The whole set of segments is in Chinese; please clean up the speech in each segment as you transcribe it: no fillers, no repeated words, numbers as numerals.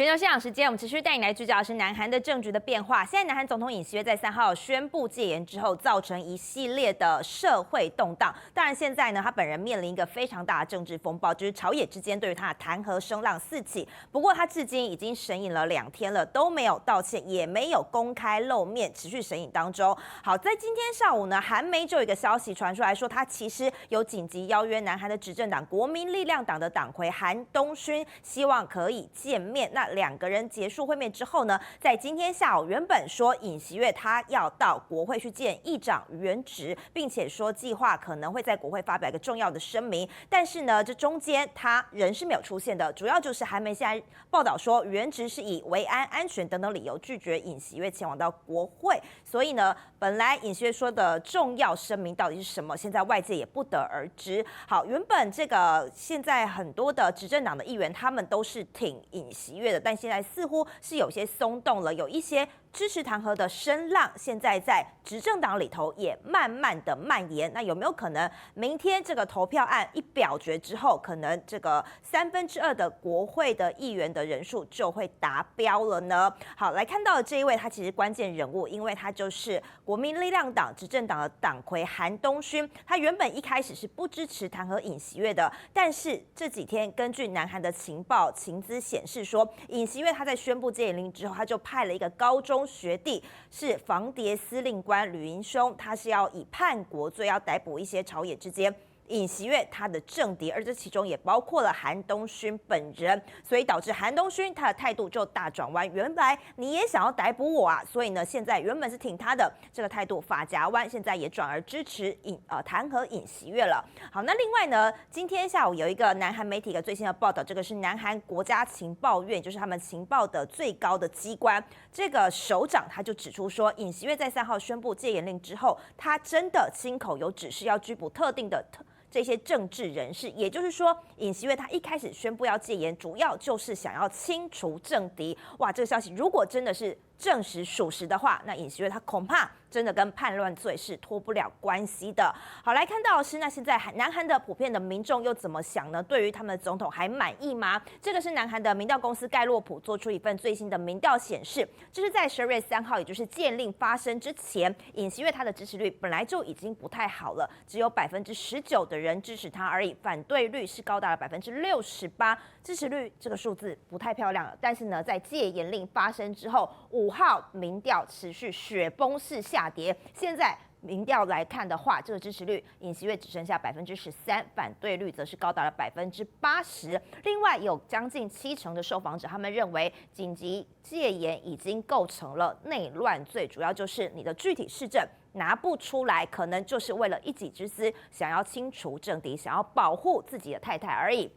全球现场时间，我们持续带你来聚焦的是南韩的政局的变化。现在，南韩总统尹锡悦在3号宣布戒严之后，造成一系列的社会动荡。当然，现在呢，他本人面临一个非常大的政治风暴，就是朝野之间对于他的弹劾声浪四起。不过，他至今已经审隐了2天了，都没有道歉，也没有公开露面，持续审隐当中。好，在今天上午呢，韩媒就有一个消息传出来说，他其实有紧急邀约南韩的执政党国民力量党的党魁韩东勋，希望可以见面。那2个人结束会面之后呢，在今天下午，原本说尹锡悦他要到国会去见议长元植，并且说计划可能会在国会发表一个重要的声明，但是呢，这中间他人是没有出现的，主要就是韩媒现在报道说，元植是以维安、安全等等理由拒绝尹锡悦前往到国会，所以呢，本来尹锡悦说的重要声明到底是什么，现在外界也不得而知。好，原本这个现在很多的执政党的议员，他们都是挺尹锡悦的，但现在似乎是有些松动了，有一些支持弹劾的声浪，现在在执政党里头也慢慢的蔓延。那有没有可能明天这个投票案一表决之后，可能这个2/3的国会的议员的人数就会达标了呢？好，来看到的这一位，他其实关键人物，因为他就是国民力量党执政党的党魁韩东勋。他原本一开始是不支持弹劾尹锡悦的，但是这几天根据南韩的情报情资显示说，尹锡悦他在宣布戒严令之后，他就派了一个高中学弟，是防谍司令官吕英雄，他是要以叛国罪要逮捕一些朝野之间尹锡悦他的政敌，而这其中也包括了韩东勋本人，所以导致韩东勋他的态度就大转弯。原来你也想要逮捕我啊，所以呢，现在原本是挺他的这个态度发夹弯，现在也转而支持弹劾尹锡悦了。好，那另外呢，今天下午有一个南韩媒体的最新的报道，这个是南韩国家情报院，就是他们情报的最高的机关，这个首长他就指出说，尹锡悦在3号宣布戒严令之后，他真的亲口有指示要拘捕特定的这些政治人士，也就是说，尹锡悦他一开始宣布要戒严，主要就是想要清除政敌。哇，这个消息如果真的是证实属实的话，那尹锡悦他恐怕真的跟叛乱罪是脱不了关系的。好，来看到的是，那现在南韩的普遍的民众又怎么想呢？对于他们的总统还满意吗？这个是南韩的民调公司盖洛普做出一份最新的民调显示，这是在12月3号，也就是戒令发生之前，尹锡悦他的支持率本来就已经不太好了，只有19%的人支持他而已，反对率是高达了68%，支持率这个数字不太漂亮了。但是呢，在戒严令发生之后，5号民调持续雪崩式下跌，现在民调来看的话，这个支持率尹锡悦只剩下13%，反对率则是高达了80%。另外有将近70%的受访者，他们认为紧急戒严已经构成了内乱罪，主要就是你的具体事证拿不出来，可能就是为了一己之私，想要清除政敌，想要保护自己的太太而已。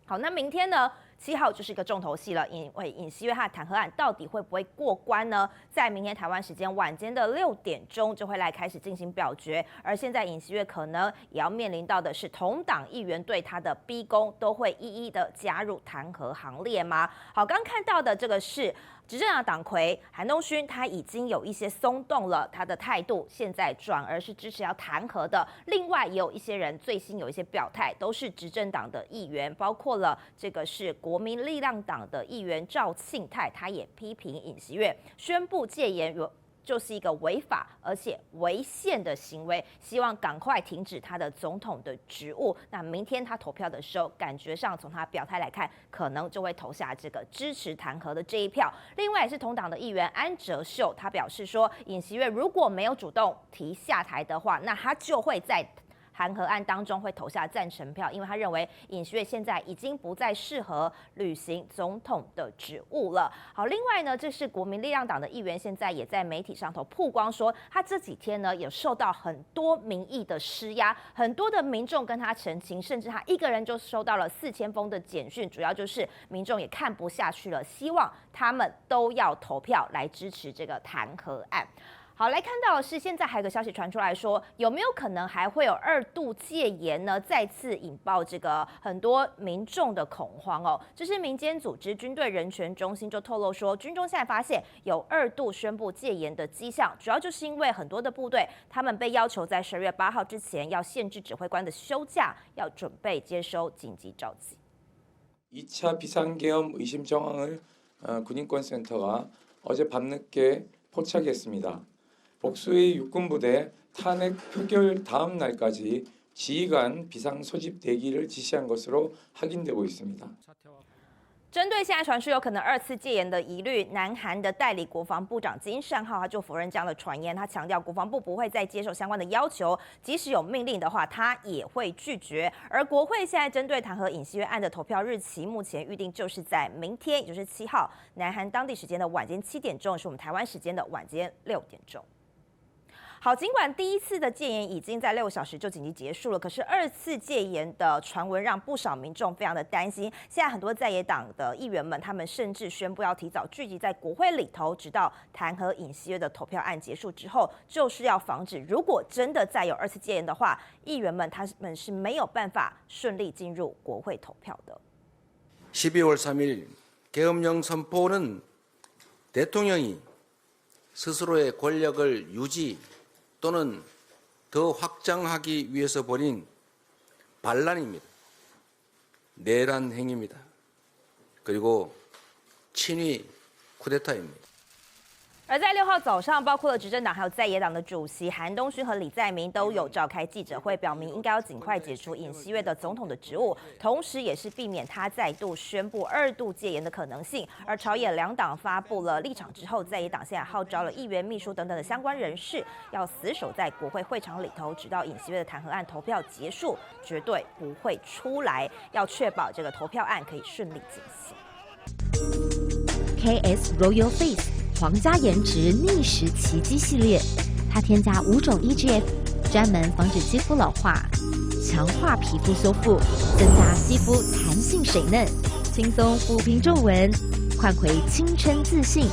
好，那明天呢？7号就是一个重头戏了，因为尹锡悦他的弹劾案到底会不会过关呢？在明天台湾时间晚间的6点钟就会来开始进行表决，而现在尹锡悦可能也要面临到的是同党议员对他的逼宫，都会一一的加入弹劾行列吗？好，刚看到的这个是执政党党魁韩东勋，他已经有一些松动了，他的态度现在转而是支持要弹劾的。另外也有一些人最新有一些表态，都是执政党的议员，包括了这个是国民力量党的议员赵庆泰，他也批评尹锡悦宣布戒严就是一个违法而且违宪的行为，希望赶快停止他的总统的职务。那明天他投票的时候，感觉上从他表态来看，可能就会投下这个支持弹劾的这一票。另外也是同党的议员安哲秀，他表示说，尹锡悦如果没有主动提下台的话，那他就会在弹劾案当中会投下赞成票，因为他认为尹锡悦现在已经不再适合履行总统的职务了。好，另外呢，这是国民力量党的议员现在也在媒体上头曝光说，他这几天呢有受到很多民意的施压，很多的民众跟他陈情，甚至他一个人就收到了4000封的简讯，主要就是民众也看不下去了，希望他们都要投票来支持这个弹劾案。好，来看到的是，现在还有个消息传出来说，有没有可能还会有2度戒严呢？再次引爆这个很多民众的恐慌哦。这是民间组织军队人权中心就透露说，军中现在发现有2度宣布戒严的迹象，主要就是因为很多的部队他们被要求在12月8号之前要限制指挥官的休假，要准备接收紧急召集。 2차 비상계엄 의심 정황을 군인권센터가 어제 밤늦게 포착했습니다. 복수의 육군부대 탄핵 표결 다음 날까지 지휘관 비상 소집 대기를 지시한 것으로 확인되고 있습니다. 针对现在传出有可能2次戒严的疑虑，南韩的代理国防部长金善浩他就否认这样的传言，他强调国防部不会再接受相关的要求，即使有命令的话，他也会拒绝。而国会现在针对弹劾尹锡悦案的投票日期，目前预定就是在明天，也就是7号，南韩当地时间的晚间7点钟，是我们台湾时间的晚间6点钟。好，尽管第1次的戒严已经在6个小时就紧急结束了，可是2次戒严的传闻让不少民众非常的担心。现在很多在野党的议员们，他们甚至宣布要提早聚集在国会里头，直到弹劾尹锡悦的投票案结束之后，就是要防止如果真的再有2次戒严的话，议员们他们是没有办法顺利进入国会投票的。12월 3일 계엄령 선포는 대통령이 스스로의 권력을 유지 또는 더 확장하기 위해서 벌인 반란입니다. 내란 행위입니다. 그리고 친위 쿠데타입니다. 而在6号早上，包括了执政党还有在野党的主席韩东勋和李在明都有召开记者会，表明应该要尽快解除尹锡悦的总统的职务，同时也是避免他再度宣布2度戒严的可能性。而朝野两党发布了立场之后，在野党现在号召了议员、秘书等等的相关人士，要死守在国会会场里头，直到尹锡悦的弹劾案投票结束，绝对不会出来，要确保这个投票案可以顺利进行。KS Royal Face 皇家颜值逆时奇迹系列，它添加5种 EGF， 专门防止肌肤老化，强化皮肤修复，增加肌肤弹性水嫩，轻松抚平皱纹，焕回青春自信。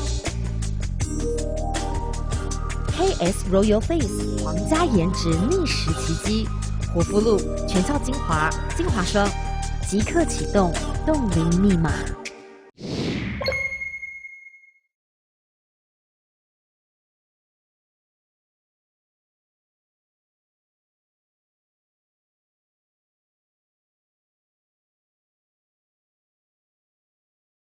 KS Royal Face 皇家颜值逆时奇迹，活肤露、全效精华、精华霜，即刻启动冻龄密码。